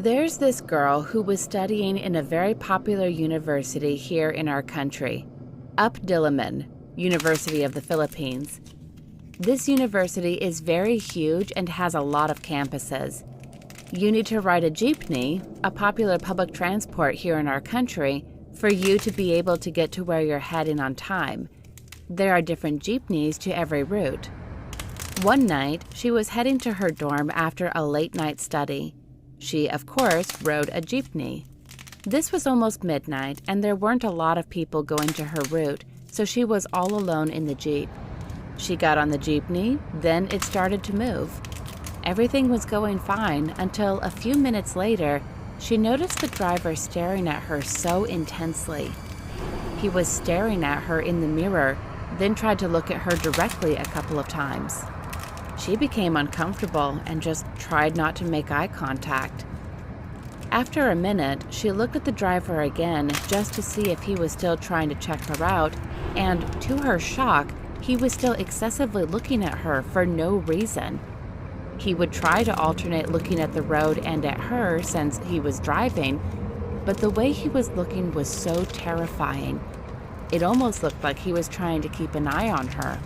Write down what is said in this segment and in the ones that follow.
There's this girl who was studying in a very popular university here in our country, UP Diliman, University of the Philippines. This university is very huge and has a lot of campuses. You need to ride a jeepney, a popular public transport here in our country, for you to be able to get to where you're heading on time. There are different jeepneys to every route. One night, she was heading to her dorm after a late-night study. She, of course, rode a jeepney. This was almost midnight, and there weren't a lot of people going to her route, so she was all alone in the jeep. She got on the jeepney, then it started to move. Everything was going fine until a few minutes later, she noticed the driver staring at her so intensely. He was staring at her in the mirror, then tried to look at her directly a couple of times. She became uncomfortable and just tried not to make eye contact. After a minute, she looked at the driver again just to see if he was still trying to check her out, and to her shock, he was still excessively looking at her for no reason. He would try to alternate looking at the road and at her since he was driving, but the way he was looking was so terrifying. It almost looked like he was trying to keep an eye on her.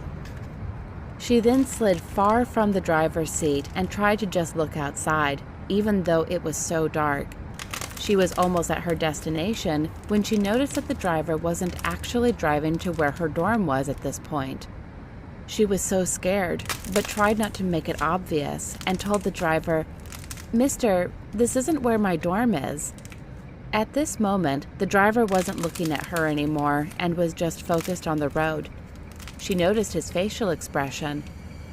She then slid far from the driver's seat and tried to just look outside, even though it was so dark. She was almost at her destination when she noticed that the driver wasn't actually driving to where her dorm was at this point. She was so scared, but tried not to make it obvious and told the driver, "Mister, this isn't where my dorm is." At this moment, the driver wasn't looking at her anymore and was just focused on the road. She noticed his facial expression.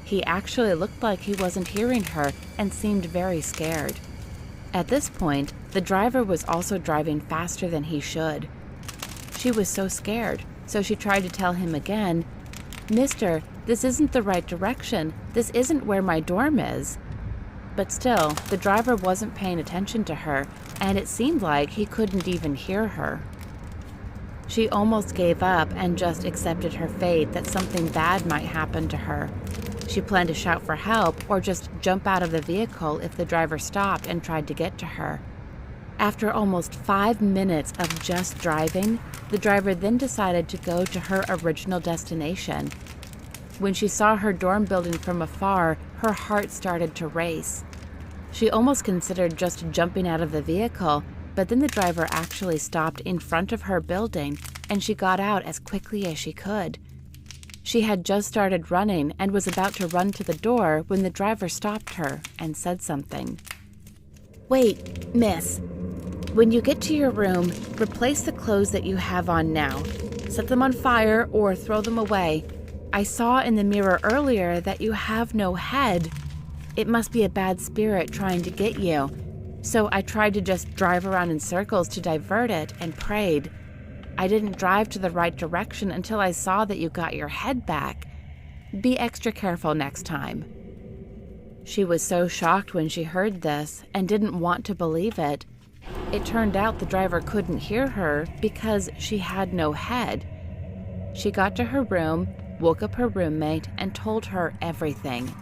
He actually looked like he wasn't hearing her and seemed very scared. At this point, the driver was also driving faster than he should. She was so scared, so she tried to tell him again, "Mister, this isn't the right direction. This isn't where my dorm is." But still, the driver wasn't paying attention to her, and it seemed like he couldn't even hear her. She almost gave up and just accepted her fate that something bad might happen to her. She planned to shout for help or just jump out of the vehicle if the driver stopped and tried to get to her. After almost 5 minutes of just driving, the driver then decided to go to her original destination. When she saw her dorm building from afar, her heart started to race. She almost considered just jumping out of the vehicle, but then the driver actually stopped in front of her building, and she got out as quickly as she could. She had just started running and was about to run to the door when the driver stopped her and said something. "Wait, miss. When you get to your room, replace the clothes that you have on now. Set them on fire or throw them away. I saw in the mirror earlier that you have no head. It must be a bad spirit trying to get you. So I tried to just drive around in circles to divert it and prayed. I didn't drive to the right direction until I saw that you got your head back. Be extra careful next time." She was so shocked when she heard this and didn't want to believe it. It turned out the driver couldn't hear her because she had no head. She got to her room, woke up her roommate, and told her everything.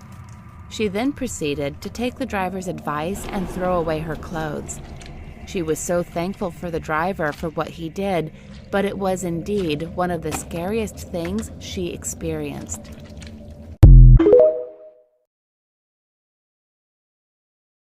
She then proceeded to take the driver's advice and throw away her clothes. She was so thankful for the driver for what he did, but it was indeed one of the scariest things she experienced.